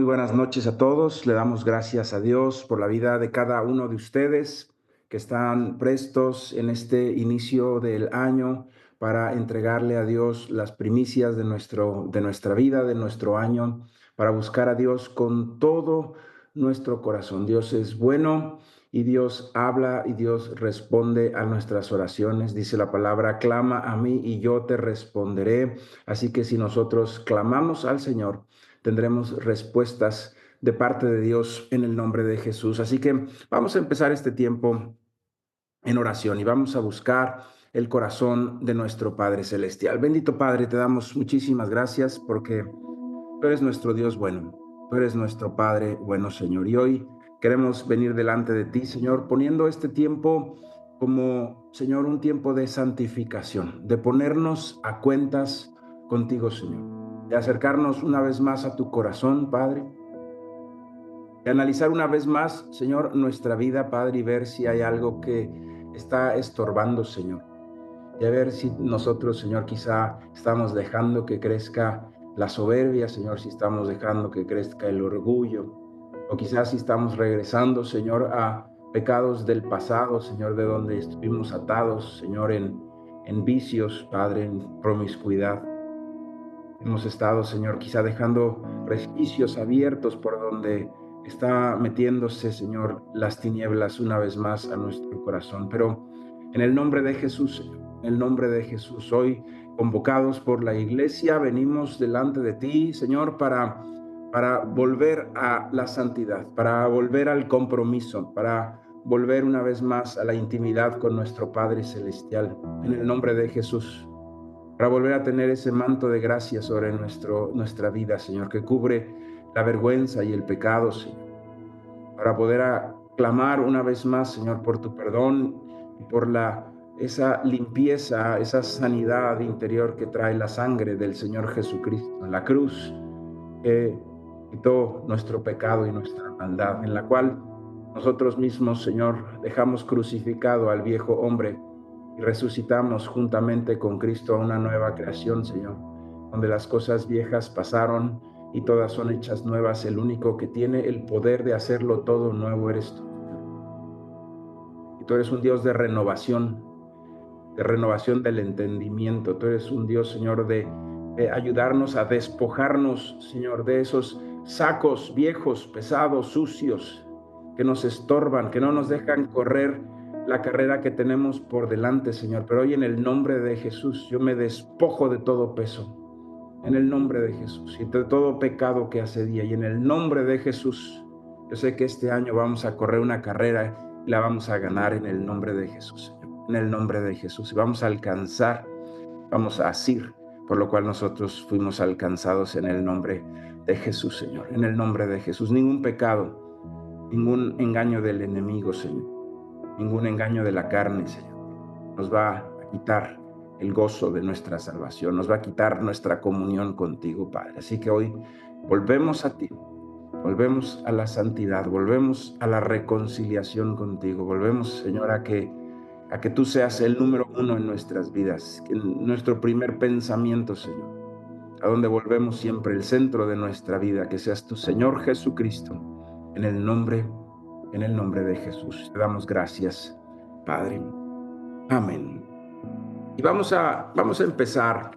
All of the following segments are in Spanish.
buenas noches a todos. Le damos gracias a Dios por la vida de cada uno de ustedes que están prestos en este inicio del año para entregarle a Dios las primicias de nuestra vida, de nuestro año, para buscar a Dios con todo nuestro corazón. Dios es bueno y Dios habla y Dios responde a nuestras oraciones. Dice la palabra: clama a mí y yo te responderé. Así que si nosotros clamamos al Señor, tendremos respuestas de parte de Dios en el nombre de Jesús. Así que vamos a empezar este tiempo en oración y vamos a buscar el corazón de nuestro Padre Celestial. Bendito Padre, te damos muchísimas gracias porque tú eres nuestro Dios bueno, tú eres nuestro Padre bueno, Señor. Y hoy queremos venir delante de ti, Señor, poniendo este tiempo como, Señor, un tiempo de santificación, de ponernos a cuentas contigo, Señor, de acercarnos una vez más a tu corazón, Padre, de analizar una vez más, Señor, nuestra vida, Padre, y ver si hay algo que está estorbando, Señor. Y a ver si nosotros, Señor, quizá estamos dejando que crezca la soberbia, Señor, si estamos dejando que crezca el orgullo, o quizás si estamos regresando, Señor, a pecados del pasado, Señor, de donde estuvimos atados, Señor, en vicios, Padre, en promiscuidad. Hemos estado, Señor, quizá dejando resquicios abiertos por donde está metiéndose, Señor, las tinieblas una vez más a nuestro corazón. Pero en el nombre de Jesús, Señor, en el nombre de Jesús, hoy convocados por la iglesia, venimos delante de ti, Señor, para volver a la santidad, para volver al compromiso, para volver una vez más a la intimidad con nuestro Padre Celestial. En el nombre de Jesús, para volver a tener ese manto de gracia sobre nuestra vida, Señor, que cubre la vergüenza y el pecado, Señor, para poder clamar una vez más, Señor, por tu perdón y por esa limpieza, esa sanidad interior que trae la sangre del Señor Jesucristo en la cruz, que quitó nuestro pecado y nuestra maldad, en la cual nosotros mismos, Señor, dejamos crucificado al viejo hombre y resucitamos juntamente con Cristo a una nueva creación, Señor, donde las cosas viejas pasaron y todas son hechas nuevas. El único que tiene el poder de hacerlo todo nuevo eres tú. Y tú eres un Dios de renovación del entendimiento. Tú eres un Dios, Señor, de ayudarnos a despojarnos, Señor, de esos sacos viejos, pesados, sucios, que nos estorban, que no nos dejan correr la carrera que tenemos por delante, Señor. Pero hoy en el nombre de Jesús yo me despojo de todo peso, en el nombre de Jesús, y de todo pecado que asedia. Y en el nombre de Jesús, yo sé que este año vamos a correr una carrera y la vamos a ganar en el nombre de Jesús, Señor. En el nombre de Jesús. Y vamos a alcanzar, vamos a asir, por lo cual nosotros fuimos alcanzados en el nombre de Jesús, Señor. En el nombre de Jesús. Ningún pecado, ningún engaño del enemigo, Señor. Ningún engaño de la carne, Señor, nos va a quitar el gozo de nuestra salvación, nos va a quitar nuestra comunión contigo, Padre. Así que hoy volvemos a ti, volvemos a la santidad, volvemos a la reconciliación contigo, volvemos, Señor, a que tú seas el número uno en nuestras vidas, en nuestro primer pensamiento, Señor, a donde volvemos siempre, el centro de nuestra vida, que seas tu Señor Jesucristo, en el nombre de Jesús. Te damos gracias, Padre. Amén. Y vamos a empezar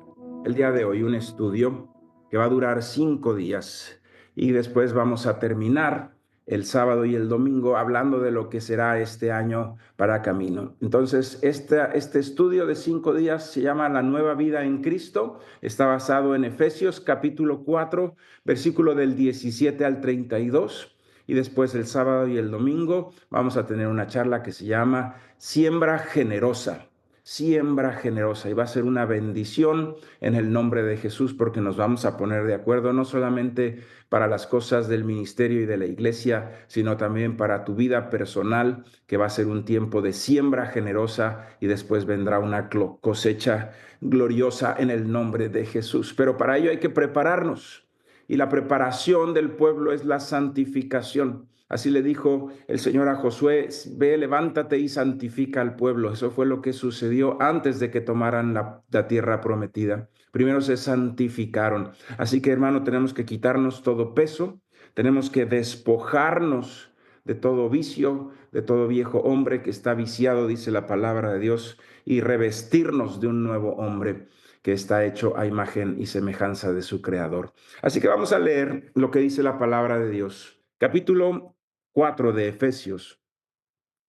el día de hoy un estudio que va a durar 5 días y después vamos a terminar el sábado y el domingo hablando de lo que será este año para Camino. Entonces, este estudio de 5 días se llama La Nueva Vida en Cristo. Está basado en Efesios capítulo 4, versículo del 17 al 32. Y después el sábado y el domingo vamos a tener una charla que se llama Siembra Generosa. Siembra generosa, y va a ser una bendición en el nombre de Jesús, porque nos vamos a poner de acuerdo no solamente para las cosas del ministerio y de la iglesia, sino también para tu vida personal, que va a ser un tiempo de siembra generosa y después vendrá una cosecha gloriosa en el nombre de Jesús. Pero para ello hay que prepararnos, y la preparación del pueblo es la santificación. Así le dijo el Señor a Josué: ve, levántate y santifica al pueblo. Eso fue lo que sucedió antes de que tomaran la tierra prometida. Primero se santificaron. Así que, hermano, tenemos que quitarnos todo peso, Tenemos que despojarnos de todo vicio, de todo viejo hombre que está viciado, dice la palabra de Dios, y revestirnos de un nuevo hombre que está hecho a imagen y semejanza de su creador. Así que vamos a leer lo que dice la palabra de Dios. Capítulo 4 de Efesios,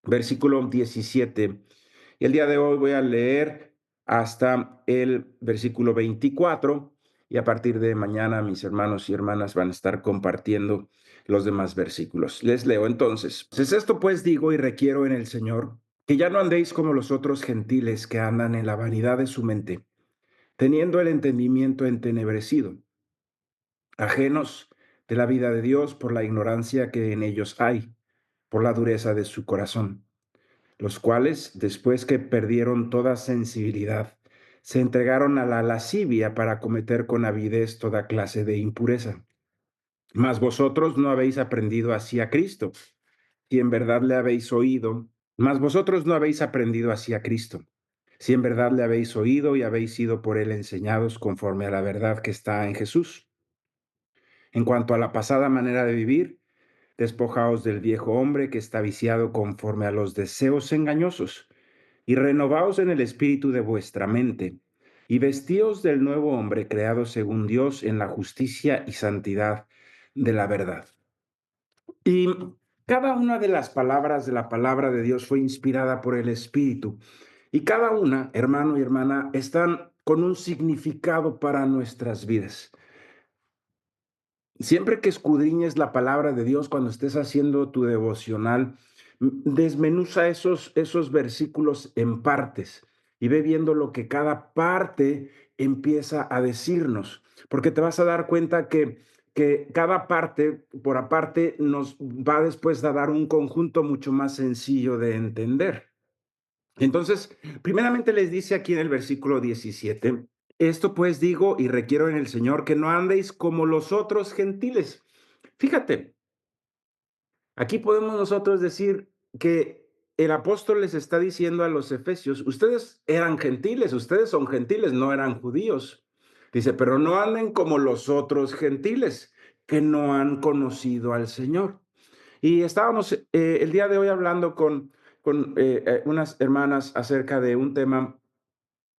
versículo 17. Y el día de hoy voy a leer hasta el versículo 24 y a partir de mañana mis hermanos y hermanas van a estar compartiendo los demás versículos. Les leo entonces. Es esto pues digo y requiero en el Señor, que ya no andéis como los otros gentiles que andan en la vanidad de su mente, teniendo el entendimiento entenebrecido, ajenos de la vida de Dios por la ignorancia que en ellos hay, por la dureza de su corazón, los cuales, después que perdieron toda sensibilidad, se entregaron a la lascivia para cometer con avidez toda clase de impureza. Mas vosotros no habéis aprendido así a Cristo, si en verdad le habéis oído, mas vosotros no habéis aprendido así a Cristo, si en verdad le habéis oído y habéis sido por él enseñados conforme a la verdad que está en Jesús. En cuanto a la pasada manera de vivir, despojaos del viejo hombre que está viciado conforme a los deseos engañosos, y renovaos en el espíritu de vuestra mente, y vestíos del nuevo hombre creado según Dios en la justicia y santidad de la verdad. Y cada una de las palabras de la palabra de Dios fue inspirada por el Espíritu, y cada una, hermano y hermana, están con un significado para nuestras vidas. Siempre que escudriñes la palabra de Dios cuando estés haciendo tu devocional, desmenuza esos versículos en partes y ve viendo lo que cada parte empieza a decirnos, porque te vas a dar cuenta que cada parte por aparte nos va después a dar un conjunto mucho más sencillo de entender. Entonces, primeramente les dice aquí en el versículo 17, esto pues digo y requiero en el Señor que no andéis como los otros gentiles. Fíjate, aquí podemos nosotros decir que el apóstol les está diciendo a los efesios, ustedes eran gentiles, ustedes son gentiles, no eran judíos. Dice, pero no anden como los otros gentiles que no han conocido al Señor. Y estábamos el día de hoy hablando con unas hermanas acerca de un tema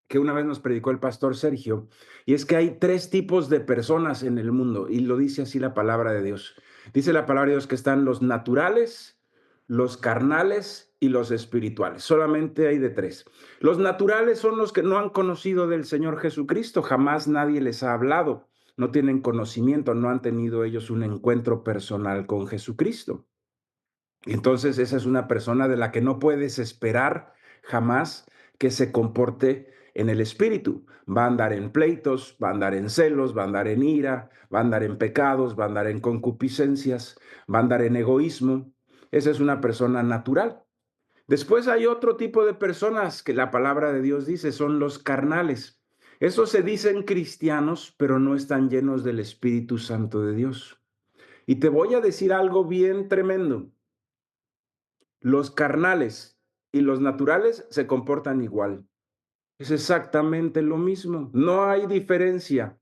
que una vez nos predicó el pastor Sergio, y es que hay tres tipos de personas en el mundo, y lo dice así la palabra de Dios. Dice la palabra de Dios que están los naturales, los carnales y los espirituales. Solamente hay de tres. Los naturales son los que no han conocido del Señor Jesucristo, jamás nadie les ha hablado, no tienen conocimiento, no han tenido ellos un encuentro personal con Jesucristo. Entonces, esa es una persona de la que no puedes esperar jamás que se comporte en el espíritu. Va a andar en pleitos, va a andar en celos, va a andar en ira, va a andar en pecados, va a andar en concupiscencias, va a andar en egoísmo. Esa es una persona natural. Después hay otro tipo de personas que la palabra de Dios dice son los carnales. Esos se dicen cristianos, pero no están llenos del Espíritu Santo de Dios. Y te voy a decir algo bien tremendo. Los carnales y los naturales se comportan igual. Es exactamente lo mismo. No hay diferencia.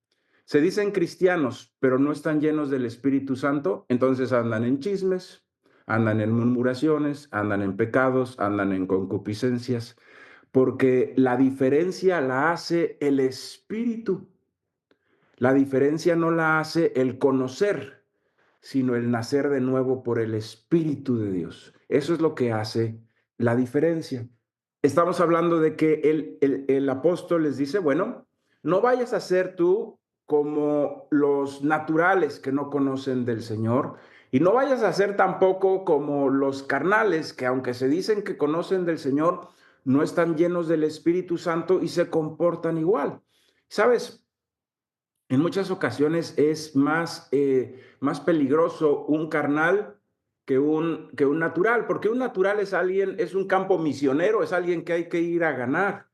Se dicen cristianos, pero no están llenos del Espíritu Santo, entonces andan en chismes, andan en murmuraciones, andan en pecados, andan en concupiscencias, porque la diferencia la hace el Espíritu. La diferencia no la hace el conocer, sino el nacer de nuevo por el Espíritu de Dios. Eso es lo que hace la diferencia. Estamos hablando de que el apóstol les dice, bueno, no vayas a ser tú como los naturales que no conocen del Señor, y no vayas a ser tampoco como los carnales que aunque se dicen que conocen del Señor, no están llenos del Espíritu Santo y se comportan igual. ¿Sabes? En muchas ocasiones es más peligroso un carnal que un natural, porque un natural es alguien, es un campo misionero, es alguien que hay que ir a ganar.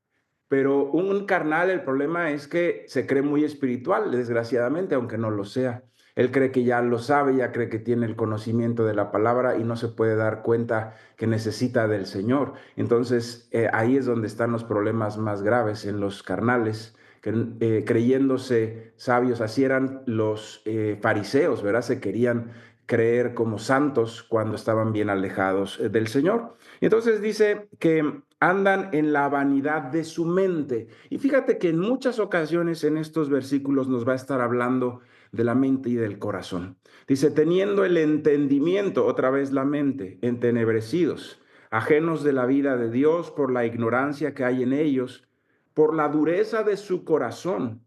Pero un carnal, el problema es que se cree muy espiritual, desgraciadamente, aunque no lo sea. Él cree que ya lo sabe, ya cree que tiene el conocimiento de la palabra y no se puede dar cuenta que necesita del Señor. Entonces, ahí es donde están los problemas más graves en los carnales, que creyéndose sabios, así eran los fariseos, ¿verdad? Se querían creer como santos cuando estaban bien alejados del Señor. Entonces dice que andan en la vanidad de su mente. Y fíjate que en muchas ocasiones en estos versículos nos va a estar hablando de la mente y del corazón. Dice, teniendo el entendimiento, otra vez la mente, entenebrecidos, ajenos de la vida de Dios por la ignorancia que hay en ellos, por la dureza de su corazón,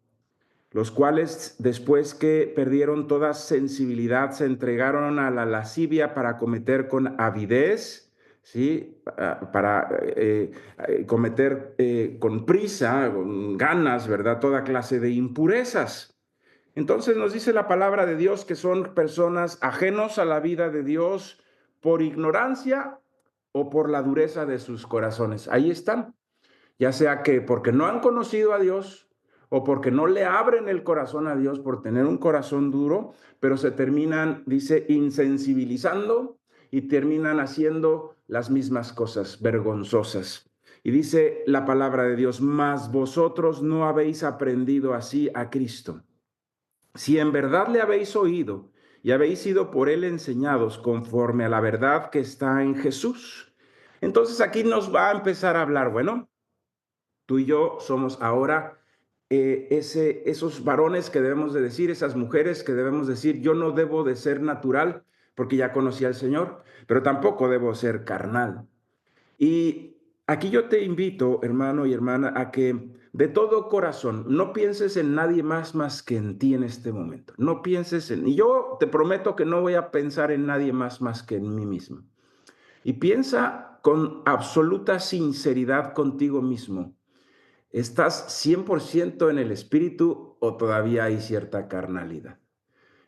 los cuales después que perdieron toda sensibilidad se entregaron a la lascivia para cometer con avidez, ¿sí? Para cometer con prisa, con ganas, ¿verdad? Toda clase de impurezas. Entonces nos dice la palabra de Dios que son personas ajenos a la vida de Dios por ignorancia o por la dureza de sus corazones. Ahí están, ya sea que porque no han conocido a Dios o porque no le abren el corazón a Dios por tener un corazón duro, pero se terminan, dice, insensibilizando y terminan haciendo las mismas cosas vergonzosas. Y dice la palabra de Dios, mas vosotros no habéis aprendido así a Cristo. Si en verdad le habéis oído y habéis sido por él enseñados conforme a la verdad que está en Jesús. Entonces aquí nos va a empezar a hablar, bueno, tú y yo somos ahora esos varones que debemos de decir, esas mujeres que debemos decir, yo no debo de ser natural porque ya conocí al Señor, pero tampoco debo ser carnal. Y aquí yo te invito, hermano y hermana, a que de todo corazón no pienses en nadie más que en ti en este momento. No pienses en... Y yo te prometo que no voy a pensar en nadie más que en mí mismo. Y piensa con absoluta sinceridad contigo mismo. ¿Estás 100% en el espíritu o todavía hay cierta carnalidad?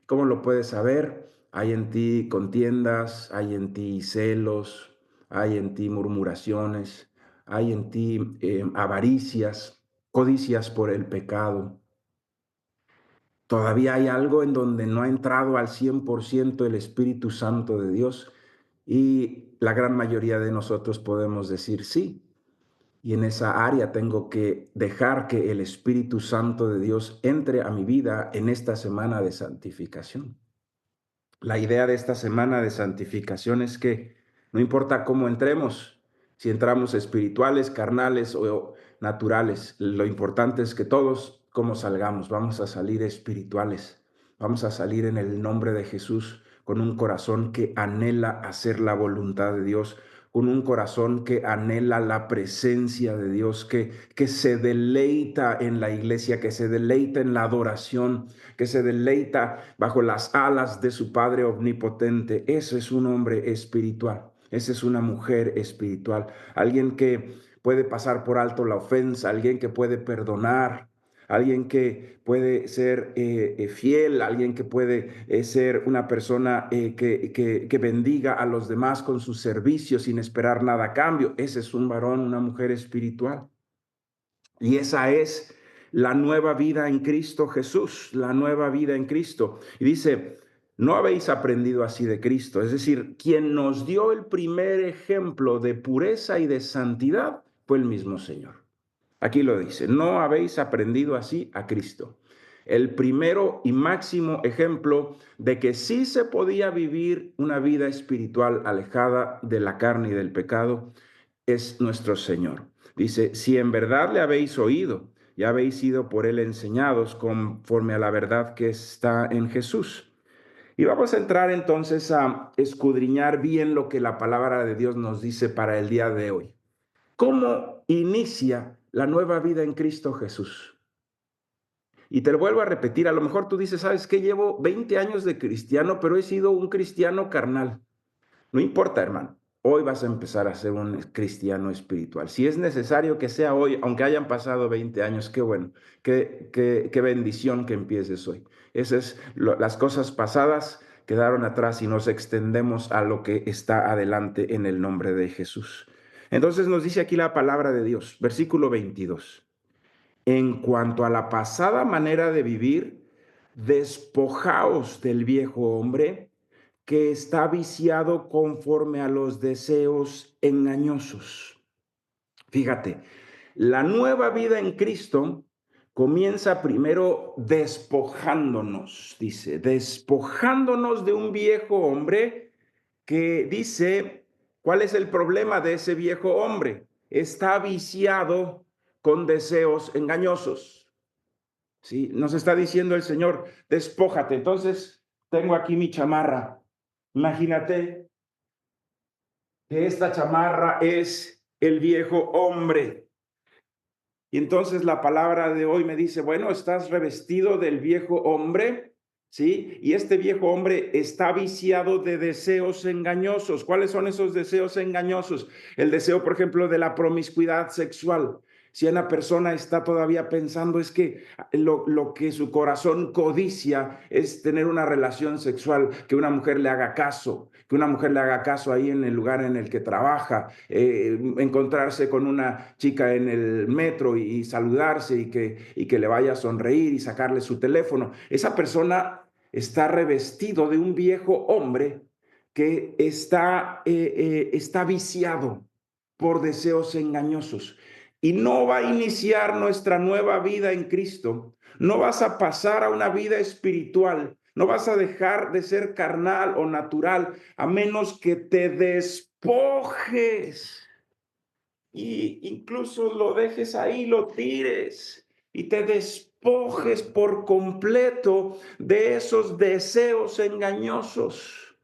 ¿Cómo lo puedes saber? Hay en ti contiendas, hay en ti celos, hay en ti murmuraciones, hay en ti avaricias, codicias por el pecado. Todavía hay algo en donde no ha entrado al 100% el Espíritu Santo de Dios y la gran mayoría de nosotros podemos decir sí. Y en esa área tengo que dejar que el Espíritu Santo de Dios entre a mi vida en esta semana de santificación. La idea de esta semana de santificación es que no importa cómo entremos, si entramos espirituales, carnales o naturales, lo importante es que todos, como salgamos, vamos a salir espirituales, vamos a salir en el nombre de Jesús con un corazón que anhela hacer la voluntad de Dios, con un corazón que anhela la presencia de Dios, que se deleita en la iglesia, que se deleita en la adoración, que se deleita bajo las alas de su Padre omnipotente. Ese es un hombre espiritual, esa es una mujer espiritual, alguien que puede pasar por alto la ofensa, alguien que puede perdonar, alguien que puede ser fiel, alguien que puede ser una persona que bendiga a los demás con su servicio sin esperar nada a cambio. Ese es un varón, una mujer espiritual. Y esa es la nueva vida en Cristo Jesús, la nueva vida en Cristo. Y dice, no habéis aprendido así de Cristo. Es decir, quien nos dio el primer ejemplo de pureza y de santidad fue el mismo Señor. Aquí lo dice, no habéis aprendido así a Cristo. El primero y máximo ejemplo de que sí se podía vivir una vida espiritual alejada de la carne y del pecado es nuestro Señor. Dice, si en verdad le habéis oído y habéis sido por él enseñados conforme a la verdad que está en Jesús. Y vamos a entrar entonces a escudriñar bien lo que la palabra de Dios nos dice para el día de hoy. ¿Cómo inicia la nueva vida en Cristo Jesús? Y te lo vuelvo a repetir, a lo mejor tú dices, ¿sabes qué? Llevo 20 años de cristiano, pero he sido un cristiano carnal. No importa, hermano. Hoy vas a empezar a ser un cristiano espiritual. Si es necesario que sea hoy, aunque hayan pasado 20 años, qué bueno, qué bendición que empieces hoy. Las cosas pasadas quedaron atrás y nos extendemos a lo que está adelante en el nombre de Jesús. Entonces nos dice aquí la palabra de Dios, versículo 22. En cuanto a la pasada manera de vivir, despojaos del viejo hombre que está viciado conforme a los deseos engañosos. Fíjate, la nueva vida en Cristo comienza primero despojándonos, dice, despojándonos de un viejo hombre que dice, ¿cuál es el problema de ese viejo hombre? Está viciado con deseos engañosos. ¿Sí? Nos está diciendo el Señor, despójate. Entonces, tengo aquí mi chamarra. Imagínate que esta chamarra es el viejo hombre. Y entonces la palabra de hoy me dice, bueno, estás revestido del viejo hombre, ¿sí? Y este viejo hombre está viciado de deseos engañosos. ¿Cuáles son esos deseos engañosos? El deseo, por ejemplo, de la promiscuidad sexual. Si una persona está todavía pensando es que lo que su corazón codicia es tener una relación sexual, que una mujer le haga caso, que una mujer le haga caso ahí en el lugar en el que trabaja, encontrarse con una chica en el metro y saludarse y que le vaya a sonreír y sacarle su teléfono. Esa persona está revestido de un viejo hombre que está viciado por deseos engañosos y no va a iniciar nuestra nueva vida en Cristo. No vas a pasar a una vida espiritual, no vas a dejar de ser carnal o natural a menos que te despojes y incluso lo dejes ahí, lo tires y te despojes por completo de esos deseos engañosos.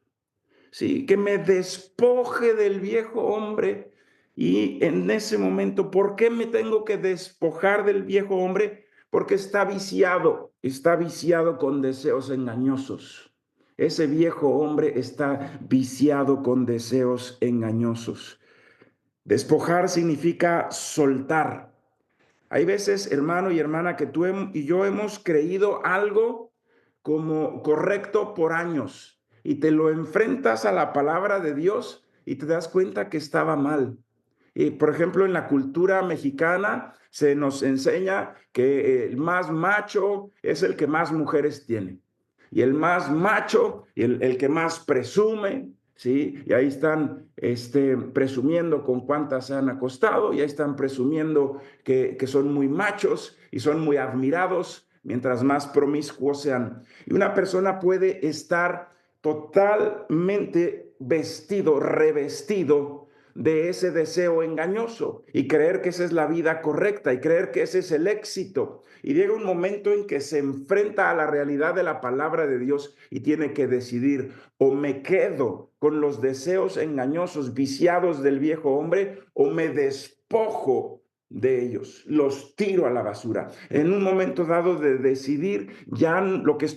Sí, que me despoje del viejo hombre. Y en ese momento, ¿por qué me tengo que despojar del viejo hombre? Porque está viciado con deseos engañosos. Ese viejo hombre está viciado con deseos engañosos. Despojar significa soltar. Hay veces, hermano y hermana, que tú y yo hemos creído algo como correcto por años y te lo enfrentas a la palabra de Dios y te das cuenta que estaba mal. Y, por ejemplo, en la cultura mexicana se nos enseña que el más macho es el que más mujeres tiene. Y el más macho, y el que más presume, ¿sí? Y ahí están presumiendo con cuántas se han acostado, y ahí están presumiendo que son muy machos y son muy admirados, mientras más promiscuos sean. Y una persona puede estar totalmente vestido, revestido de ese deseo engañoso y creer que esa es la vida correcta y creer que ese es el éxito. Y llega un momento en que se enfrenta a la realidad de la palabra de Dios y tiene que decidir: o me quedo con los deseos engañosos viciados del viejo hombre, o me despojo de ellos, los tiro a la basura. En un momento dado de decidir, ya lo que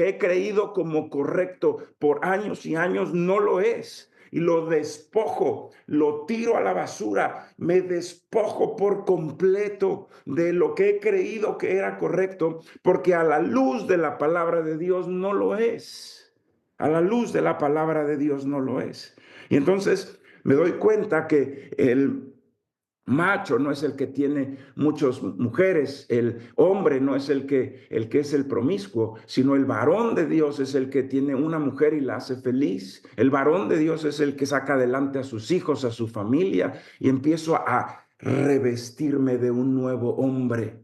he creído como correcto por años y años no lo es. Y lo despojo, lo tiro a la basura, me despojo por completo de lo que he creído que era correcto, porque a la luz de la palabra de Dios no lo es. A la luz de la palabra de Dios no lo es. Y entonces me doy cuenta que el macho no es el que tiene muchas mujeres, el hombre no es el que es el promiscuo, sino el varón de Dios es el que tiene una mujer y la hace feliz. El varón de Dios es el que saca adelante a sus hijos, a su familia, y empiezo a revestirme de un nuevo hombre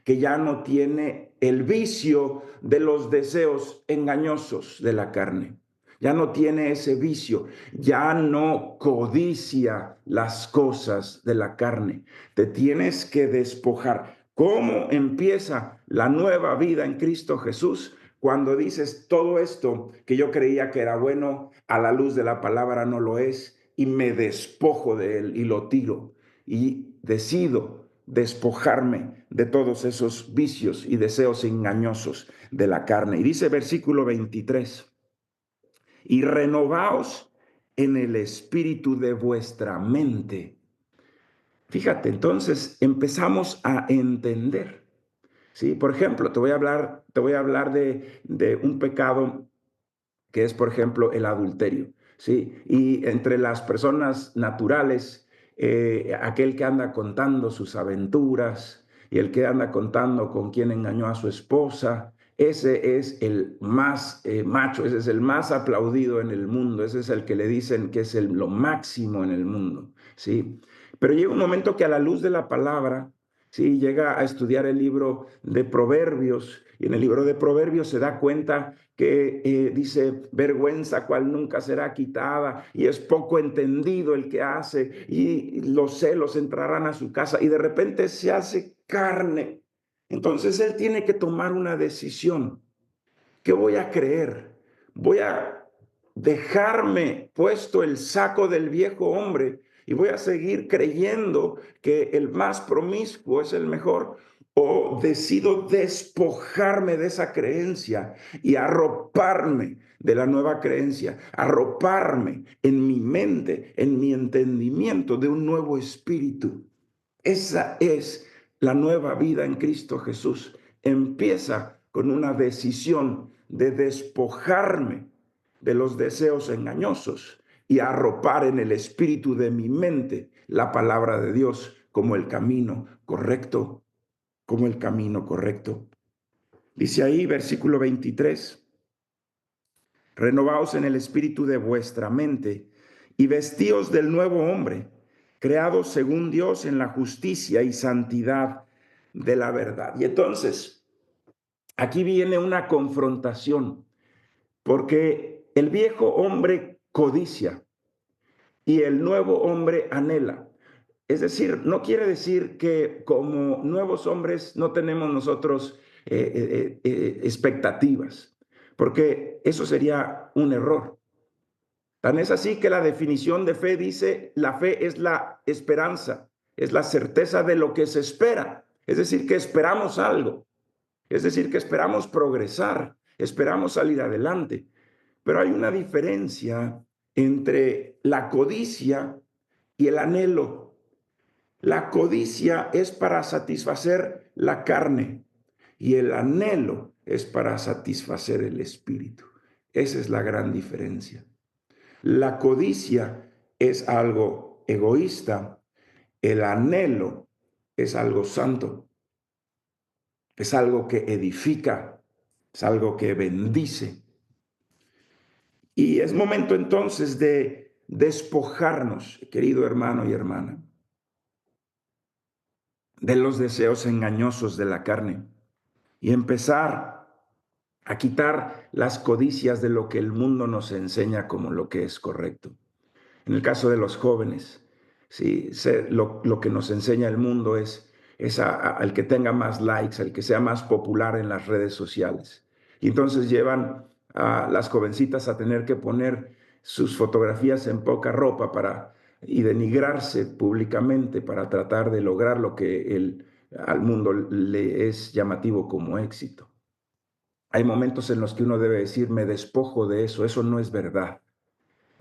que ya no tiene el vicio de los deseos engañosos de la carne. Ya no tiene ese vicio, ya no codicia las cosas de la carne. Te tienes que despojar. ¿Cómo empieza la nueva vida en Cristo Jesús? Cuando dices: todo esto que yo creía que era bueno, a la luz de la palabra no lo es, y me despojo de él y lo tiro y decido despojarme de todos esos vicios y deseos engañosos de la carne. Y dice versículo 23, y renovaos en el espíritu de vuestra mente. Fíjate, entonces empezamos a entender, ¿sí? Por ejemplo, te voy a hablar de un pecado que es, por ejemplo, el adulterio, ¿sí? Y entre las personas naturales, aquel que anda contando sus aventuras y el que anda contando con quién engañó a su esposa, ese es el más macho, ese es el más aplaudido en el mundo, ese es el que le dicen que es lo máximo en el mundo, ¿sí? Pero llega un momento que a la luz de la palabra, Sí, llega a estudiar el libro de Proverbios y en el libro de Proverbios se da cuenta que dice, vergüenza cual nunca será quitada y es poco entendido el que hace y los celos entrarán a su casa y de repente se hace carne. Entonces él tiene que tomar una decisión. ¿Qué voy a creer? Voy a dejarme puesto el saco del viejo hombre y voy a seguir creyendo que el más promiscuo es el mejor, o decido despojarme de esa creencia y arroparme de la nueva creencia, arroparme en mi mente, en mi entendimiento de un nuevo espíritu. Esa es la nueva vida en Cristo Jesús. Empieza con una decisión de despojarme de los deseos engañosos y arropar en el espíritu de mi mente la palabra de Dios como el camino correcto, como el camino correcto. Dice ahí, versículo 23, renovaos en el espíritu de vuestra mente y vestíos del nuevo hombre, creados según Dios en la justicia y santidad de la verdad. Y entonces, aquí viene una confrontación, porque el viejo hombre codicia y el nuevo hombre anhela. Es decir, no quiere decir que como nuevos hombres no tenemos nosotros expectativas, porque eso sería un error. Tan es así que la definición de fe dice, la fe es la esperanza, es la certeza de lo que se espera. Es decir, que esperamos algo, es decir, que esperamos progresar, esperamos salir adelante. Pero hay una diferencia entre la codicia y el anhelo. La codicia es para satisfacer la carne y el anhelo es para satisfacer el espíritu. Esa es la gran diferencia. La codicia es algo egoísta, el anhelo es algo santo, es algo que edifica, es algo que bendice. Y es momento entonces de despojarnos, querido hermano y hermana, de los deseos engañosos de la carne y empezar a quitar las codicias de lo que el mundo nos enseña como lo que es correcto. En el caso de los jóvenes, sí, lo que nos enseña el mundo es al que tenga más likes, al que sea más popular en las redes sociales. Y entonces llevan a las jovencitas a tener que poner sus fotografías en poca ropa y denigrarse públicamente para tratar de lograr lo que al mundo le es llamativo como éxito. Hay momentos en los que uno debe decir, me despojo de eso, eso no es verdad.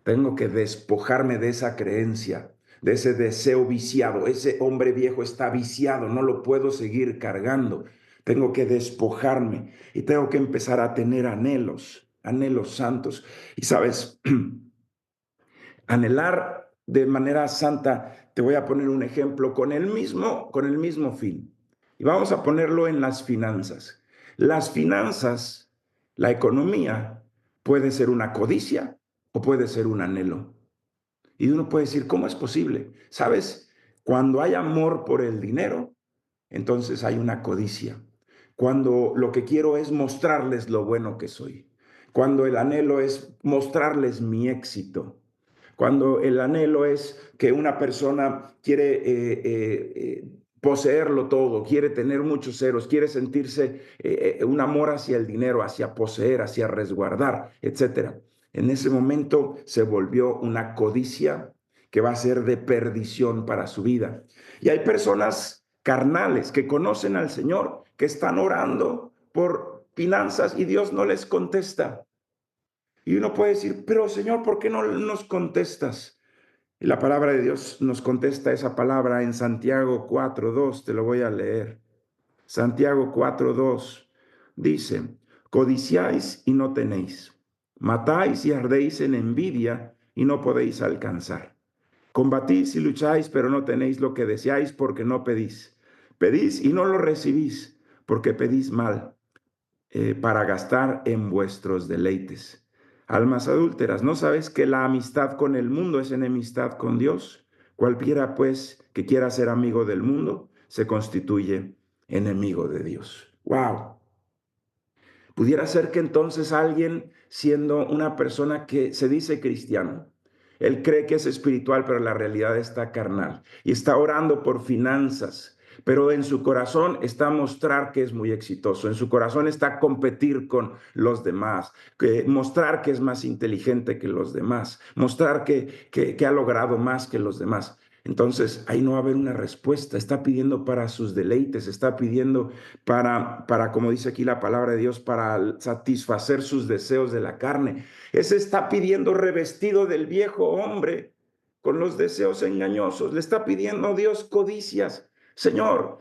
Tengo que despojarme de esa creencia, de ese deseo viciado. Ese hombre viejo está viciado, no lo puedo seguir cargando. Tengo que despojarme y tengo que empezar a tener anhelos, anhelos santos. Y sabes, anhelar de manera santa, te voy a poner un ejemplo con el mismo fin. Y vamos a ponerlo en las finanzas. Las finanzas, la economía, puede ser una codicia o puede ser un anhelo. Y uno puede decir, ¿cómo es posible? ¿Sabes? Cuando hay amor por el dinero, entonces hay una codicia. Cuando lo que quiero es mostrarles lo bueno que soy. Cuando el anhelo es mostrarles mi éxito. Cuando el anhelo es que una persona quiere poseerlo todo, quiere tener muchos ceros, quiere sentirse un amor hacia el dinero, hacia poseer, hacia resguardar, etcétera. En ese momento se volvió una codicia que va a ser de perdición para su vida. Y hay personas carnales que conocen al Señor, que están orando por finanzas y Dios no les contesta. Y uno puede decir, pero Señor, ¿por qué no nos contestas? Y la palabra de Dios nos contesta esa palabra en Santiago 4:2, te lo voy a leer. Santiago 4:2 dice, codiciáis y no tenéis, matáis y ardéis en envidia y no podéis alcanzar. Combatís y lucháis, pero no tenéis lo que deseáis porque no pedís. Pedís y no lo recibís porque pedís mal, para gastar en vuestros deleites. Almas adúlteras, ¿no sabes que la amistad con el mundo es enemistad con Dios? Cualquiera, pues, que quiera ser amigo del mundo, se constituye enemigo de Dios. ¡Wow! Pudiera ser que entonces alguien, siendo una persona que se dice cristiano, él cree que es espiritual, pero la realidad está carnal y está orando por finanzas, pero en su corazón está a mostrar que es muy exitoso, en su corazón está competir con los demás, mostrar que es más inteligente que los demás, mostrar que ha logrado más que los demás. Entonces, ahí no va a haber una respuesta. Está pidiendo para sus deleites, está pidiendo como dice aquí la palabra de Dios, para satisfacer sus deseos de la carne. Ese está pidiendo revestido del viejo hombre con los deseos engañosos. Le está pidiendo a Dios codicias. Señor,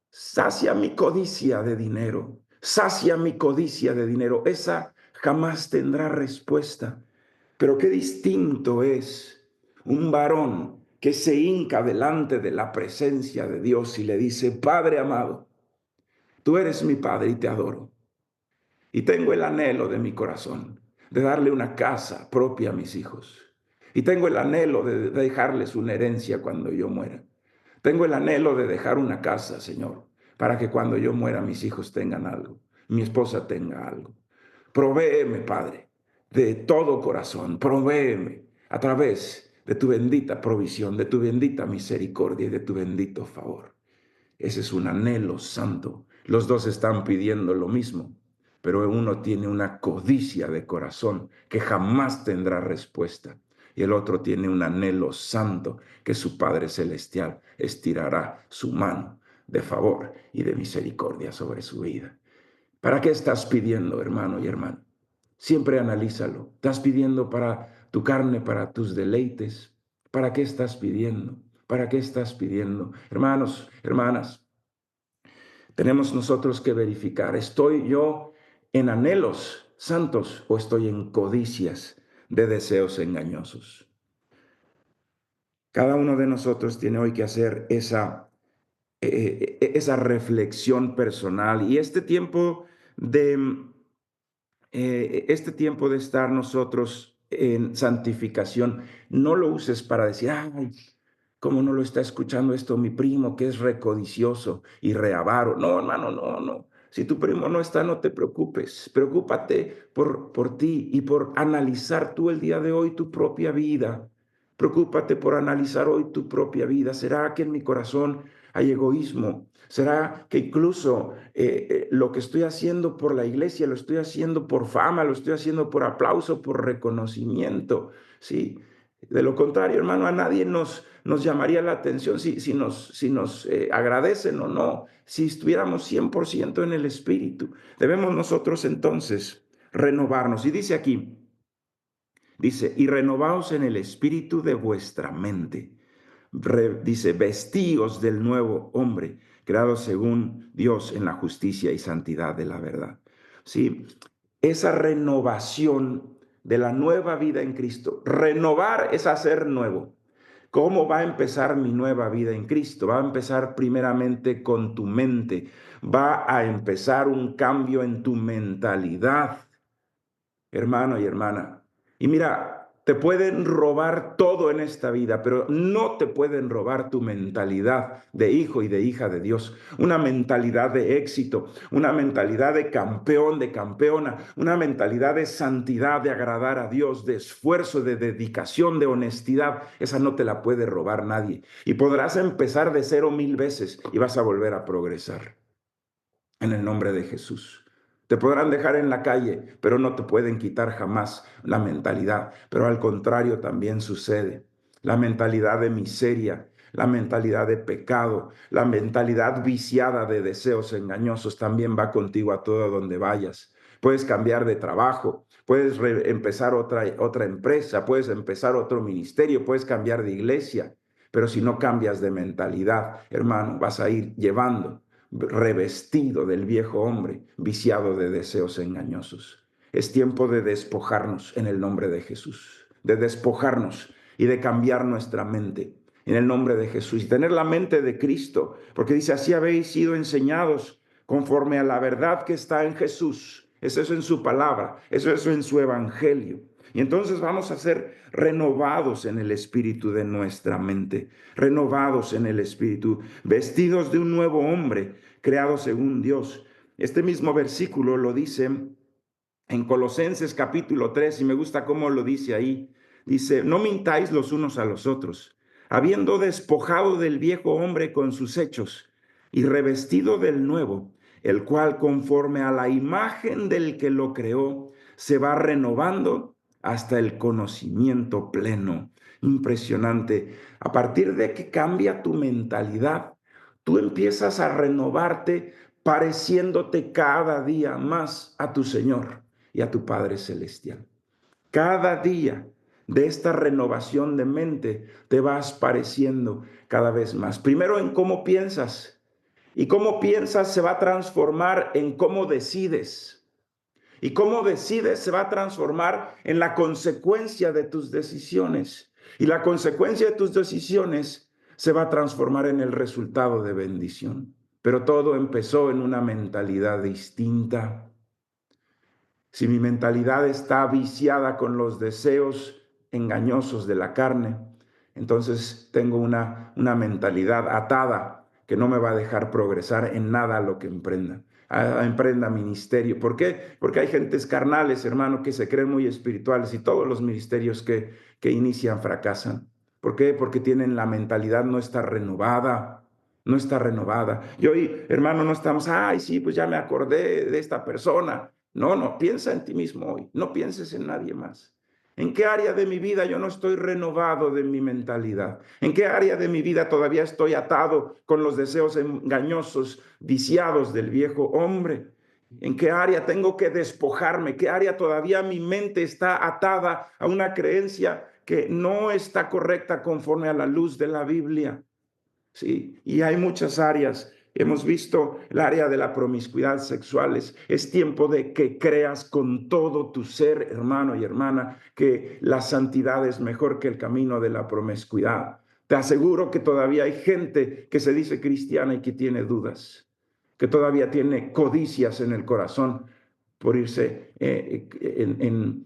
sacia mi codicia de dinero. Sacia mi codicia de dinero. Esa jamás tendrá respuesta. Pero qué distinto es un varón que se hinca delante de la presencia de Dios y le dice: Padre amado, tú eres mi Padre y te adoro. Y tengo el anhelo de mi corazón de darle una casa propia a mis hijos. Y tengo el anhelo de dejarles una herencia cuando yo muera. Tengo el anhelo de dejar una casa, Señor, para que cuando yo muera mis hijos tengan algo, mi esposa tenga algo. Provéeme, Padre, de todo corazón. Provéeme a través de tu bendita provisión, de tu bendita misericordia y de tu bendito favor. Ese es un anhelo santo. Los dos están pidiendo lo mismo, pero uno tiene una codicia de corazón que jamás tendrá respuesta. Y el otro tiene un anhelo santo que su Padre Celestial estirará su mano de favor y de misericordia sobre su vida. ¿Para qué estás pidiendo, hermano y hermana? Siempre analízalo. ¿Estás pidiendo para tu carne, para tus deleites? ¿Para qué estás pidiendo? ¿Para qué estás pidiendo? Hermanos, hermanas, tenemos nosotros que verificar, ¿estoy yo en anhelos santos o estoy en codicias de deseos engañosos? Cada uno de nosotros tiene hoy que hacer esa reflexión personal y este tiempo de estar nosotros en santificación, no lo uses para decir: ay, ¿cómo no lo está escuchando esto mi primo, que es recodicioso y reavaro? No, hermano, no, no. Si tu primo no está, no te preocupes. Preocúpate por ti y por analizar tú el día de hoy tu propia vida. Preocúpate por analizar hoy tu propia vida. ¿Será que en mi corazón hay egoísmo? ¿Será que incluso lo que estoy haciendo por la iglesia lo estoy haciendo por fama, lo estoy haciendo por aplauso, por reconocimiento? Sí. De lo contrario, hermano, a nadie nos llamaría la atención si nos agradecen o no, si estuviéramos 100% en el Espíritu. Debemos nosotros entonces renovarnos. Y dice aquí, dice: y renovaos en el espíritu de vuestra mente. Dice: vestíos del nuevo hombre, creado según Dios en la justicia y santidad de la verdad. Sí, esa renovación de la nueva vida en Cristo. Renovar es hacer nuevo. ¿Cómo va a empezar mi nueva vida en Cristo? Va a empezar primeramente con tu mente. Va a empezar un cambio en tu mentalidad, hermano y hermana. Y mira, te pueden robar todo en esta vida, pero no te pueden robar tu mentalidad de hijo y de hija de Dios. Una mentalidad de éxito, una mentalidad de campeón, de campeona, una mentalidad de santidad, de agradar a Dios, de esfuerzo, de dedicación, de honestidad. Esa no te la puede robar nadie. Y podrás empezar de 0 1000 veces y vas a volver a progresar. En el nombre de Jesús. Te podrán dejar en la calle, pero no te pueden quitar jamás la mentalidad. Pero al contrario también sucede. La mentalidad de miseria, la mentalidad de pecado, la mentalidad viciada de deseos engañosos también va contigo a todo donde vayas. Puedes cambiar de trabajo, puedes empezar otra empresa, puedes empezar otro ministerio, puedes cambiar de iglesia. Pero si no cambias de mentalidad, hermano, vas a ir llevando revestido del viejo hombre, viciado de deseos engañosos. Es tiempo de despojarnos en el nombre de Jesús, de despojarnos y de cambiar nuestra mente en el nombre de Jesús y tener la mente de Cristo, porque dice: así habéis sido enseñados conforme a la verdad que está en Jesús. Es eso en su palabra, eso en su evangelio. Y entonces vamos a ser renovados en el espíritu de nuestra mente, renovados en el espíritu, vestidos de un nuevo hombre, creado según Dios. Este mismo versículo lo dice en Colosenses capítulo 3, y me gusta cómo lo dice ahí. Dice, no mintáis los unos a los otros, habiendo despojado del viejo hombre con sus hechos y revestido del nuevo, el cual conforme a la imagen del que lo creó, se va renovando hasta el conocimiento pleno. Impresionante. A partir de que cambia tu mentalidad, tú empiezas a renovarte pareciéndote cada día más a tu Señor y a tu Padre Celestial. Cada día de esta renovación de mente te vas pareciendo cada vez más. Primero en cómo piensas, y cómo piensas se va a transformar en cómo decides. Y cómo decides se va a transformar en la consecuencia de tus decisiones. Y la consecuencia de tus decisiones se va a transformar en el resultado de bendición. Pero todo empezó en una mentalidad distinta. Si mi mentalidad está viciada con los deseos engañosos de la carne, entonces tengo una mentalidad atada que no me va a dejar progresar en nada a lo que emprenda ministerio. ¿Por qué? Porque hay gentes carnales, hermano, que se creen muy espirituales y todos los ministerios que inician fracasan. ¿Por qué? Porque tienen la mentalidad no está renovada. No está renovada. Y hoy, hermano, no estamos, ay, sí, pues ya me acordé de esta persona. No, no, piensa en ti mismo hoy, no pienses en nadie más. ¿En qué área de mi vida yo no estoy renovado de mi mentalidad? ¿En qué área de mi vida todavía estoy atado con los deseos engañosos, viciados del viejo hombre? ¿En qué área tengo que despojarme? ¿Qué área todavía mi mente está atada a una creencia que no está correcta conforme a la luz de la Biblia? Sí, y hay muchas áreas. Hemos visto el área de la promiscuidad sexual. Es tiempo de que creas con todo tu ser, hermano y hermana, que la santidad es mejor que el camino de la promiscuidad. Te aseguro que todavía hay gente que se dice cristiana y que tiene dudas, que todavía tiene codicias en el corazón por irse en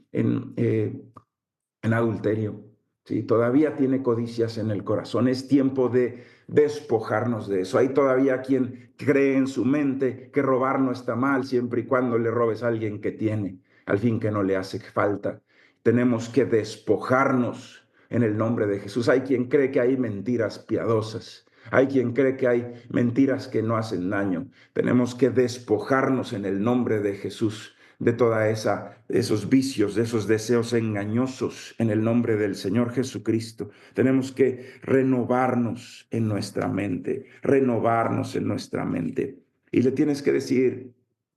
adulterio. Sí, todavía tiene codicias en el corazón. Es tiempo de despojarnos de eso. Hay todavía quien cree en su mente que robar no está mal siempre y cuando le robes a alguien que tiene, al fin que no le hace falta. Tenemos que despojarnos en el nombre de Jesús. Hay quien cree que hay mentiras piadosas. Hay quien cree que hay mentiras que no hacen daño. Tenemos que despojarnos en el nombre de Jesús de toda esos vicios, de esos deseos engañosos en el nombre del Señor Jesucristo. Tenemos que renovarnos en nuestra mente, renovarnos en nuestra mente. Y le tienes que decir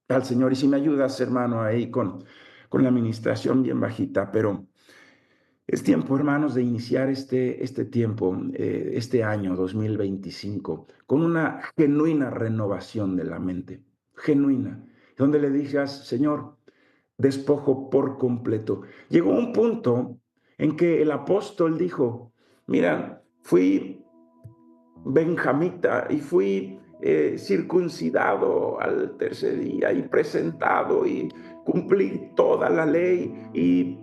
al Señor, y si me ayudas, hermano, ahí con la administración bien bajita, pero es tiempo, hermanos, de iniciar este tiempo, este año 2025, con una genuina renovación de la mente, genuina, donde le digas, Señor, despojo por completo. Llegó un punto en que el apóstol dijo, mira, fui benjamita y fui circuncidado al tercer día y presentado y cumplí toda la ley y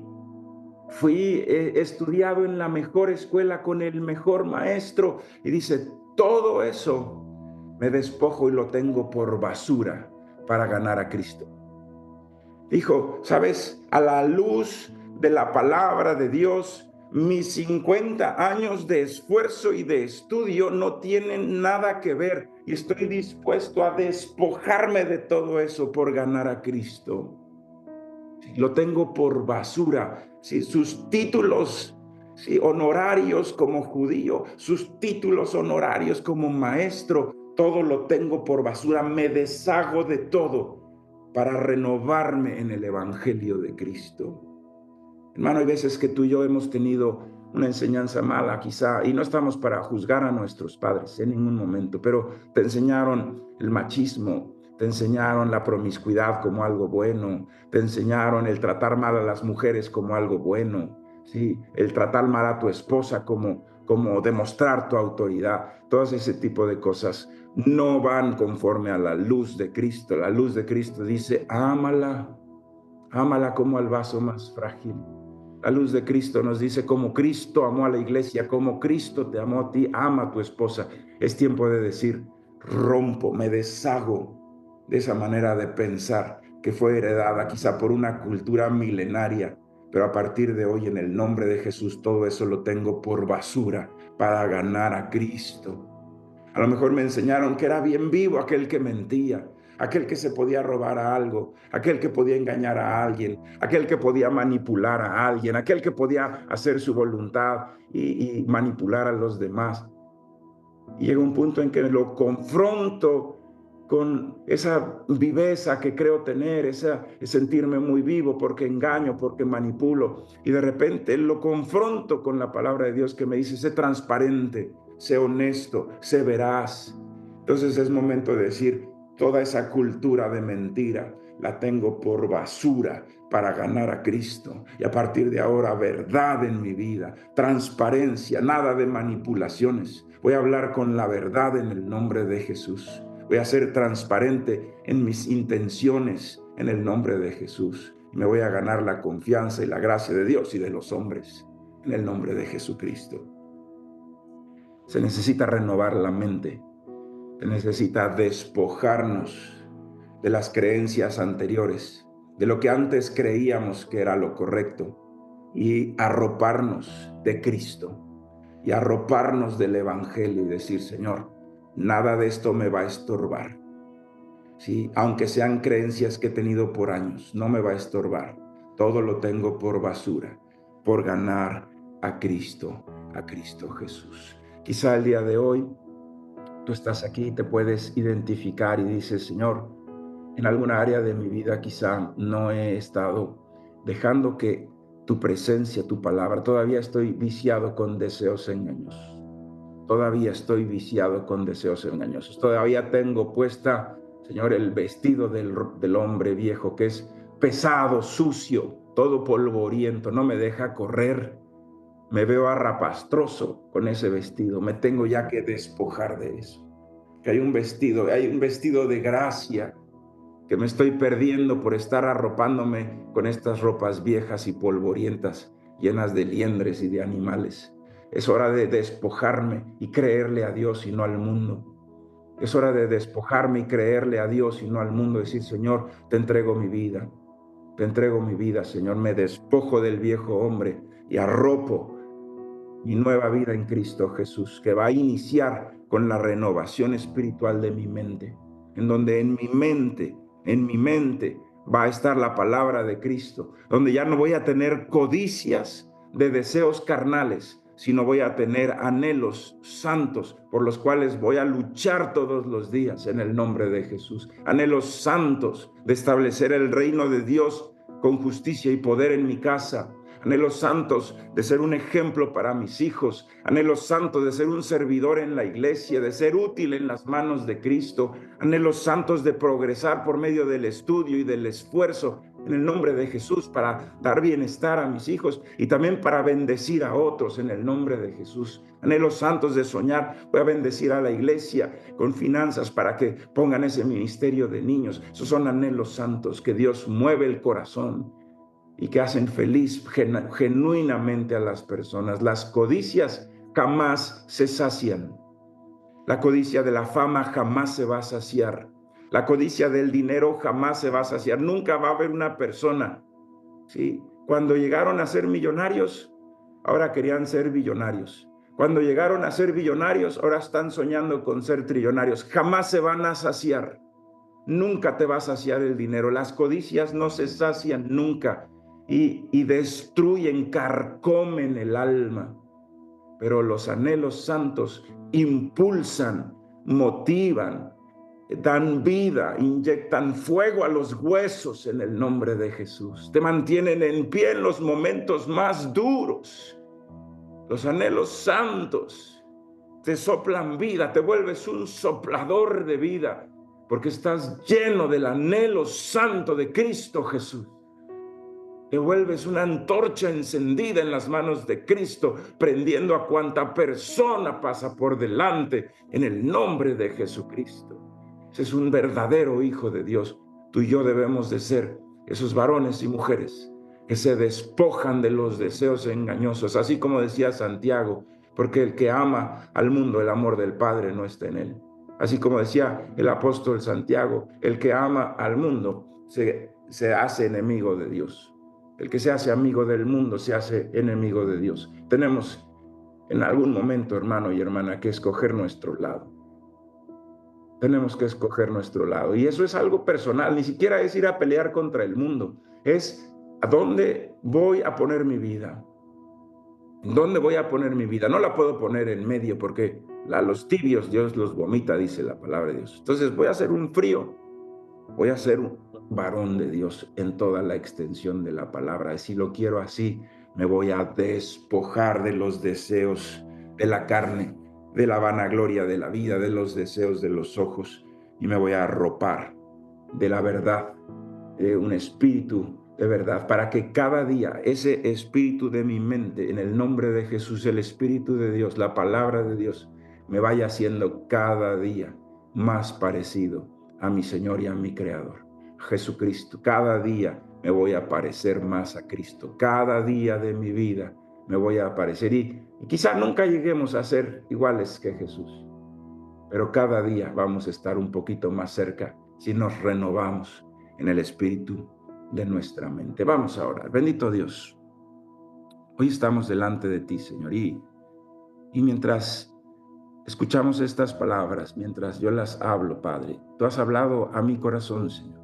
fui estudiado en la mejor escuela con el mejor maestro. Y dice, todo eso me despojo y lo tengo por basura para ganar a Cristo. Dijo, ¿sabes? A la luz de la palabra de Dios, mis 50 años de esfuerzo y de estudio no tienen nada que ver y estoy dispuesto a despojarme de todo eso por ganar a Cristo. Lo tengo por basura. Si sus títulos honorarios como judío, sus títulos honorarios como maestro, todo lo tengo por basura. Me deshago de todo para renovarme en el Evangelio de Cristo. Hermano, hay veces que tú y yo hemos tenido una enseñanza mala quizá, y no estamos para juzgar a nuestros padres en ningún momento, pero te enseñaron el machismo, te enseñaron la promiscuidad como algo bueno, te enseñaron el tratar mal a las mujeres como algo bueno, ¿sí? El tratar mal a tu esposa como demostrar tu autoridad. Todo ese tipo de cosas no van conforme a la luz de Cristo. La luz de Cristo dice, ámala, ámala como al vaso más frágil. La luz de Cristo nos dice, como Cristo amó a la iglesia, como Cristo te amó a ti, ama a tu esposa. Es tiempo de decir, rompo, me deshago de esa manera de pensar que fue heredada quizá por una cultura milenaria, pero a partir de hoy, en el nombre de Jesús, todo eso lo tengo por basura para ganar a Cristo. A lo mejor me enseñaron que era bien vivo aquel que mentía, aquel que se podía robar a algo, aquel que podía engañar a alguien, aquel que podía manipular a alguien, aquel que podía hacer su voluntad y manipular a los demás. Y llega un punto en que lo confronto con esa viveza que creo tener, esa sentirme muy vivo porque engaño, porque manipulo. Y de repente lo confronto con la palabra de Dios que me dice, sé transparente, sé honesto, sé veraz. Entonces es momento de decir, toda esa cultura de mentira la tengo por basura para ganar a Cristo. Y a partir de ahora, verdad en mi vida, transparencia, nada de manipulaciones. Voy a hablar con la verdad en el nombre de Jesús. Voy a ser transparente en mis intenciones en el nombre de Jesús. Y me voy a ganar la confianza y la gracia de Dios y de los hombres en el nombre de Jesucristo. Se necesita renovar la mente. Se necesita despojarnos de las creencias anteriores, de lo que antes creíamos que era lo correcto, y arroparnos de Cristo, y arroparnos del Evangelio y decir, Señor, nada de esto me va a estorbar. Sí, aunque sean creencias que he tenido por años, no me va a estorbar. Todo lo tengo por basura, por ganar a Cristo Jesús. Quizá el día de hoy tú estás aquí y te puedes identificar y dices, Señor, en alguna área de mi vida quizá no he estado dejando que tu presencia, tu palabra, todavía estoy viciado con deseos engañosos. Todavía estoy viciado con deseos engañosos. Todavía tengo puesta, Señor, el vestido del hombre viejo que es pesado, sucio, todo polvoriento, no me deja correr. Me veo arrapastroso con ese vestido. Me tengo ya que despojar de eso. Que hay un vestido de gracia que me estoy perdiendo por estar arropándome con estas ropas viejas y polvorientas, llenas de liendres y de animales. Es hora de despojarme y creerle a Dios y no al mundo. Es hora de despojarme y creerle a Dios y no al mundo. Decir, Señor, te entrego mi vida, Señor. Me despojo del viejo hombre y arropo mi nueva vida en Cristo Jesús, que va a iniciar con la renovación espiritual de mi mente, en donde en mi mente va a estar la palabra de Cristo, donde ya no voy a tener codicias de deseos carnales, sino voy a tener anhelos santos por los cuales voy a luchar todos los días en el nombre de Jesús. Anhelos santos de establecer el reino de Dios con justicia y poder en mi casa. Anhelos santos de ser un ejemplo para mis hijos. Anhelos santos de ser un servidor en la iglesia, de ser útil en las manos de Cristo. Anhelos santos de progresar por medio del estudio y del esfuerzo en el nombre de Jesús para dar bienestar a mis hijos y también para bendecir a otros en el nombre de Jesús. Anhelos santos de soñar, voy a bendecir a la iglesia con finanzas para que pongan ese ministerio de niños. Esos son anhelos santos que Dios mueve el corazón y que hacen feliz genuinamente a las personas. Las codicias jamás se sacian. La codicia de la fama jamás se va a saciar. La codicia del dinero jamás se va a saciar. Nunca va a haber una persona, ¿sí? Cuando llegaron a ser millonarios, ahora querían ser billonarios. Cuando llegaron a ser billonarios, ahora están soñando con ser trillonarios. Jamás se van a saciar. Nunca te va a saciar el dinero. Las codicias no se sacian nunca y destruyen, carcomen el alma. Pero los anhelos santos impulsan, motivan, dan vida, inyectan fuego a los huesos en el nombre de Jesús. Te mantienen en pie en los momentos más duros. Los anhelos santos te soplan vida, te vuelves un soplador de vida, porque estás lleno del anhelo santo de Cristo Jesús. Te vuelves una antorcha encendida en las manos de Cristo, prendiendo a cuanta persona pasa por delante en el nombre de Jesucristo. Ese es un verdadero hijo de Dios. Tú y yo debemos de ser esos varones y mujeres que se despojan de los deseos engañosos, así como decía Santiago, porque el que ama al mundo, el amor del Padre no está en él. Así como decía el apóstol Santiago, el que ama al mundo se hace enemigo de Dios. El que se hace amigo del mundo se hace enemigo de Dios. Tenemos en algún momento, hermano y hermana, que escoger nuestro lado. Tenemos que escoger nuestro lado. Y eso es algo personal, ni siquiera es ir a pelear contra el mundo. Es a dónde voy a poner mi vida. ¿Dónde voy a poner mi vida? No la puedo poner en medio porque a los tibios Dios los vomita, dice la palabra de Dios. Entonces voy a hacer un frío. Voy a ser un varón de Dios en toda la extensión de la palabra. Si lo quiero así, me voy a despojar de los deseos de la carne, de la vanagloria de la vida, de los deseos de los ojos, y me voy a arropar de la verdad, un espíritu de verdad, para que cada día ese espíritu de mi mente, en el nombre de Jesús, el Espíritu de Dios, la palabra de Dios, me vaya haciendo cada día más parecido a mi Señor y a mi Creador, Jesucristo. Cada día me voy a parecer más a Cristo. Cada día de mi vida me voy a parecer. Y quizá nunca lleguemos a ser iguales que Jesús, pero cada día vamos a estar un poquito más cerca si nos renovamos en el espíritu de nuestra mente. Vamos a orar. Bendito Dios, hoy estamos delante de ti, Señor, y mientras escuchamos estas palabras, mientras yo las hablo, Padre, tú has hablado a mi corazón, Señor.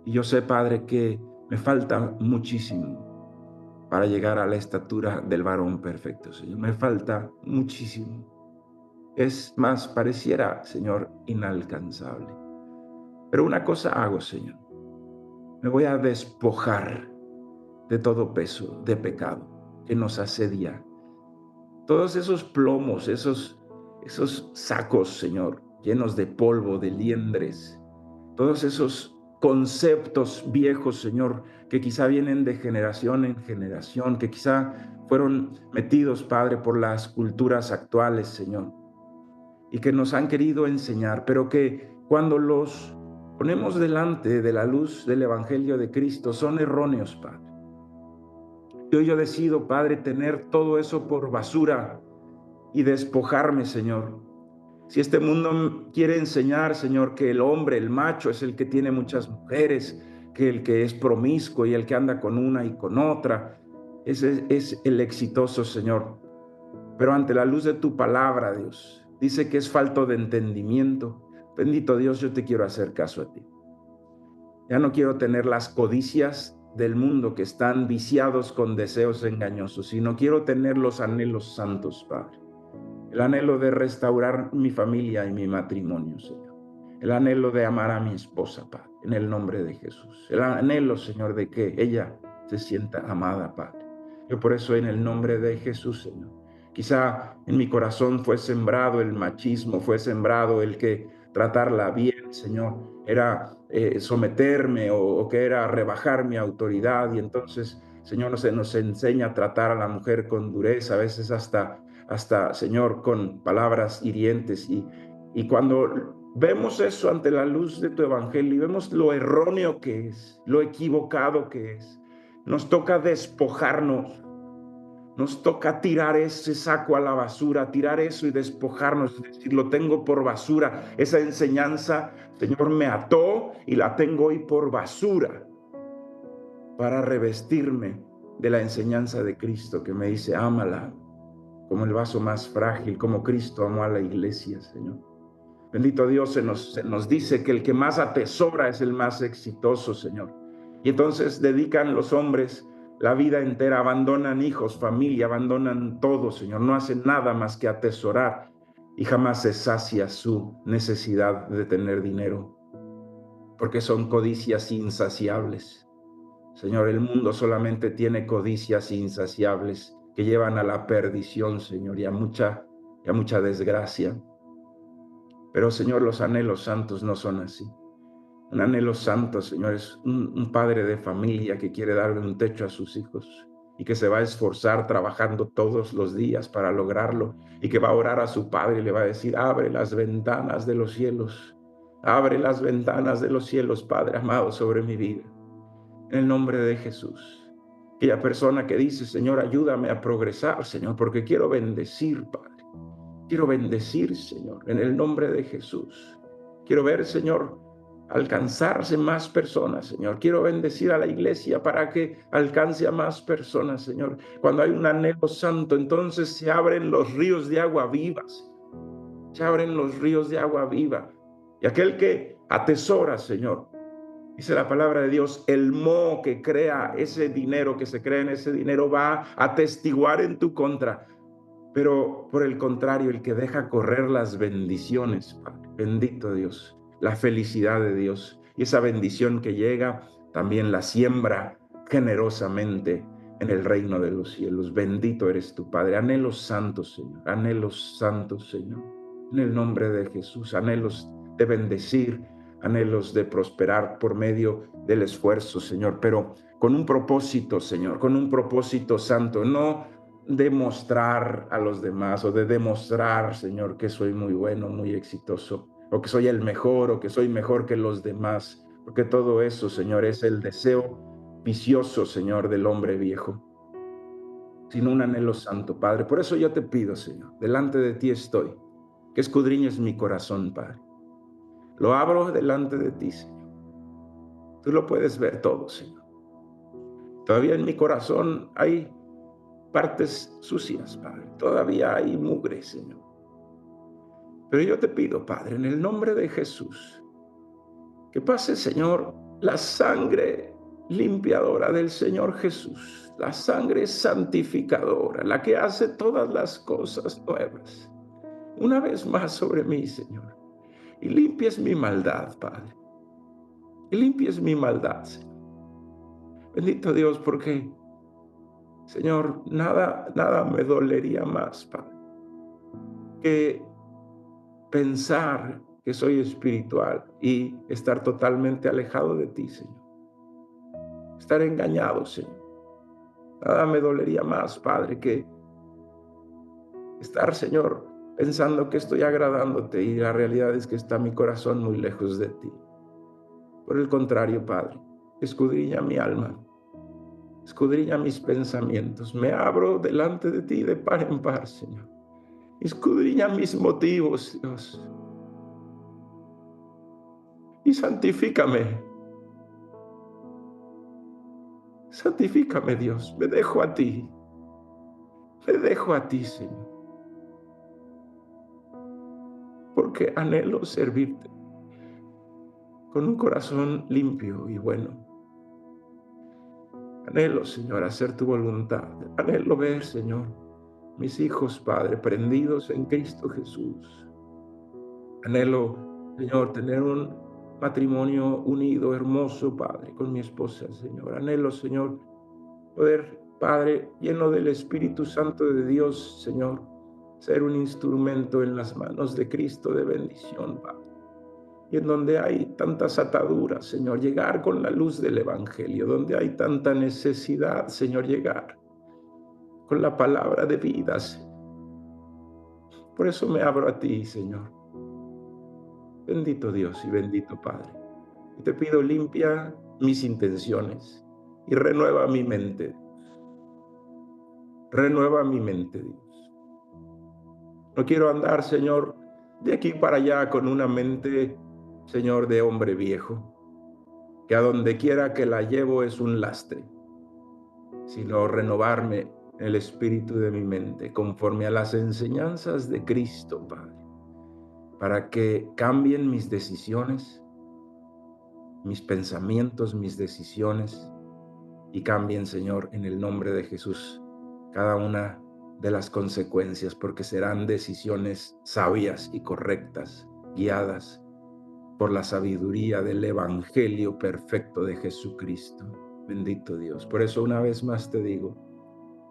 Y yo sé, Padre, que me falta muchísimo para llegar a la estatura del varón perfecto, Señor. Me falta muchísimo. Es más, pareciera, Señor, inalcanzable. Pero una cosa hago, Señor. Me voy a despojar de todo peso de pecado que nos asedia. Todos esos plomos, esos sacos, Señor, llenos de polvo, de liendres. Todos esos conceptos viejos, Señor, que quizá vienen de generación en generación, que quizá fueron metidos, Padre, por las culturas actuales, Señor, y que nos han querido enseñar, pero que cuando los ponemos delante de la luz del Evangelio de Cristo son erróneos, Padre. Hoy yo decido, Padre, tener todo eso por basura y despojarme, Señor. Si este mundo quiere enseñar, Señor, que el hombre, el macho, es el que tiene muchas mujeres, que el que es promiscuo y el que anda con una y con otra, ese es el exitoso, Señor. Pero ante la luz de tu palabra, Dios, dice que es falto de entendimiento. Bendito Dios, yo te quiero hacer caso a ti. Ya no quiero tener las codicias del mundo que están viciados con deseos engañosos, sino quiero tener los anhelos santos, Padre. El anhelo de restaurar mi familia y mi matrimonio, Señor. El anhelo de amar a mi esposa, Padre, en el nombre de Jesús. El anhelo, Señor, de que ella se sienta amada, Padre. Yo por eso en el nombre de Jesús, Señor. Quizá en mi corazón fue sembrado el machismo, fue sembrado el que tratarla bien, Señor, era someterme o que era rebajar mi autoridad. Y entonces, Señor, se nos enseña a tratar a la mujer con dureza, a veces hasta, Señor, con palabras hirientes. Y cuando vemos eso ante la luz de tu evangelio y vemos lo erróneo que es, lo equivocado que es, nos toca despojarnos, nos toca tirar ese saco a la basura, tirar eso y despojarnos, es decir, lo tengo por basura. Esa enseñanza, Señor, me ató y la tengo hoy por basura para revestirme de la enseñanza de Cristo que me dice, ámala como el vaso más frágil, como Cristo amó a la iglesia, Señor. Bendito Dios, se nos dice que el que más atesora es el más exitoso, Señor. Y entonces dedican los hombres la vida entera, abandonan hijos, familia, abandonan todo, Señor. No hacen nada más que atesorar y jamás se sacia su necesidad de tener dinero, porque son codicias insaciables. Señor, el mundo solamente tiene codicias insaciables que llevan a la perdición, Señor, y a mucha desgracia. Pero, Señor, los anhelos santos no son así. Un anhelo santo, Señor, es un padre de familia que quiere darle un techo a sus hijos y que se va a esforzar trabajando todos los días para lograrlo y que va a orar a su padre y le va a decir, abre las ventanas de los cielos, abre las ventanas de los cielos, Padre amado, sobre mi vida. En el nombre de Jesús. Aquella persona que dice, Señor, ayúdame a progresar, Señor, porque quiero bendecir, Padre. Quiero bendecir, Señor, en el nombre de Jesús. Quiero ver, Señor, alcanzarse más personas, Señor. Quiero bendecir a la iglesia para que alcance a más personas, Señor. Cuando hay un anhelo santo, entonces se abren los ríos de agua vivas. Se abren los ríos de agua viva. Y aquel que atesora, Señor, dice la palabra de Dios, el moho que crea ese dinero, que se crea en ese dinero, va a atestiguar en tu contra. Pero por el contrario, el que deja correr las bendiciones, Padre, bendito Dios, la felicidad de Dios y esa bendición que llega, también la siembra generosamente en el reino de los cielos. Bendito eres tu Padre. Anhelos santos, Señor. Anhelos santos, Señor. En el nombre de Jesús, anhelos de bendecir, anhelos de prosperar por medio del esfuerzo, Señor, pero con un propósito, Señor, con un propósito santo, no demostrar a los demás o de demostrar, Señor, que soy muy bueno, muy exitoso, o que soy el mejor, o que soy mejor que los demás, porque todo eso, Señor, es el deseo vicioso, Señor, del hombre viejo, sino un anhelo santo, Padre. Por eso yo te pido, Señor, delante de ti estoy, que escudriñes mi corazón, Padre. Lo abro delante de ti, Señor. Tú lo puedes ver todo, Señor. Todavía en mi corazón hay partes sucias, Padre. Todavía hay mugre, Señor. Pero yo te pido, Padre, en el nombre de Jesús, que pase, Señor, la sangre limpiadora del Señor Jesús, la sangre santificadora, la que hace todas las cosas nuevas, una vez más sobre mí, Señor. Y limpies mi maldad, Padre. Y limpies mi maldad, Señor. Bendito Dios, porque, Señor, nada me dolería más, Padre, que pensar que soy espiritual y estar totalmente alejado de ti, Señor. Estar engañado, Señor. Nada me dolería más, Padre, que estar, Señor, pensando que estoy agradándote y la realidad es que está mi corazón muy lejos de ti. Por el contrario, Padre, escudriña mi alma, escudriña mis pensamientos. Me abro delante de ti de par en par, Señor. Escudriña mis motivos, Dios. Y santifícame. Santifícame, Dios. Me dejo a ti. Me dejo a ti, Señor. Porque anhelo servirte con un corazón limpio y bueno. Anhelo, Señor, hacer tu voluntad. Anhelo ver, Señor, mis hijos, Padre, prendidos en Cristo Jesús. Anhelo, Señor, tener un matrimonio unido, hermoso, Padre, con mi esposa, Señor. Anhelo, Señor, poder, Padre, lleno del Espíritu Santo de Dios, Señor, ser un instrumento en las manos de Cristo de bendición, Padre. Y en donde hay tantas ataduras, Señor, llegar con la luz del Evangelio, donde hay tanta necesidad, Señor, llegar con la palabra de vida, Señor. Por eso me abro a ti, Señor. Bendito Dios y bendito Padre. Y te pido, limpia mis intenciones y renueva mi mente. Renueva mi mente, Dios. No quiero andar, Señor, de aquí para allá con una mente, Señor, de hombre viejo, que a donde quiera que la llevo es un lastre, sino renovarme el espíritu de mi mente conforme a las enseñanzas de Cristo, Padre, para que cambien mis decisiones, mis pensamientos, mis decisiones, y cambien, Señor, en el nombre de Jesús, cada una de las consecuencias, porque serán decisiones sabias y correctas, guiadas por la sabiduría del Evangelio perfecto de Jesucristo. Bendito Dios. Por eso una vez más te digo,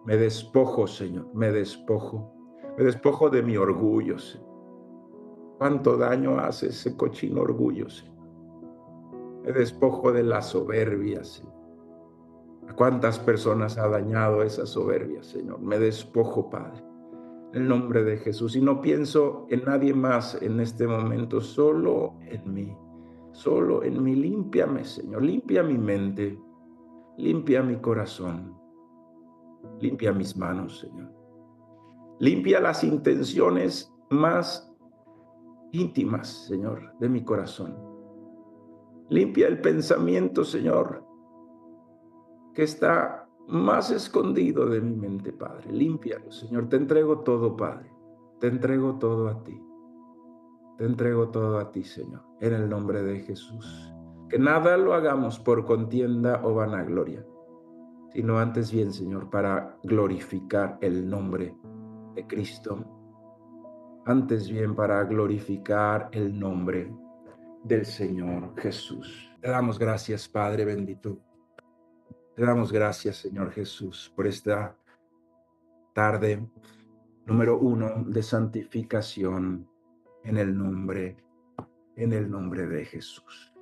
me despojo, Señor, me despojo de mi orgullo, Señor. ¿Cuánto daño hace ese cochino orgullo, Señor? Me despojo de la soberbia, Señor. ¿A cuántas personas ha dañado esa soberbia, Señor? Me despojo, Padre, en el nombre de Jesús. Y no pienso en nadie más en este momento, solo en mí. Solo en mí. Límpiame, Señor. Limpia mi mente. Limpia mi corazón. Limpia mis manos, Señor. Limpia las intenciones más íntimas, Señor, de mi corazón. Limpia el pensamiento, Señor, que está más escondido de mi mente, Padre. Límpialo, Señor. Te entrego todo, Padre. Te entrego todo a ti. Te entrego todo a ti, Señor, en el nombre de Jesús. Que nada lo hagamos por contienda o vanagloria, sino antes bien, Señor, para glorificar el nombre de Cristo. Antes bien, para glorificar el nombre del Señor Jesús. Te damos gracias, Padre bendito. Te damos gracias, Señor Jesús, por esta tarde número 1 de santificación en el nombre de Jesús.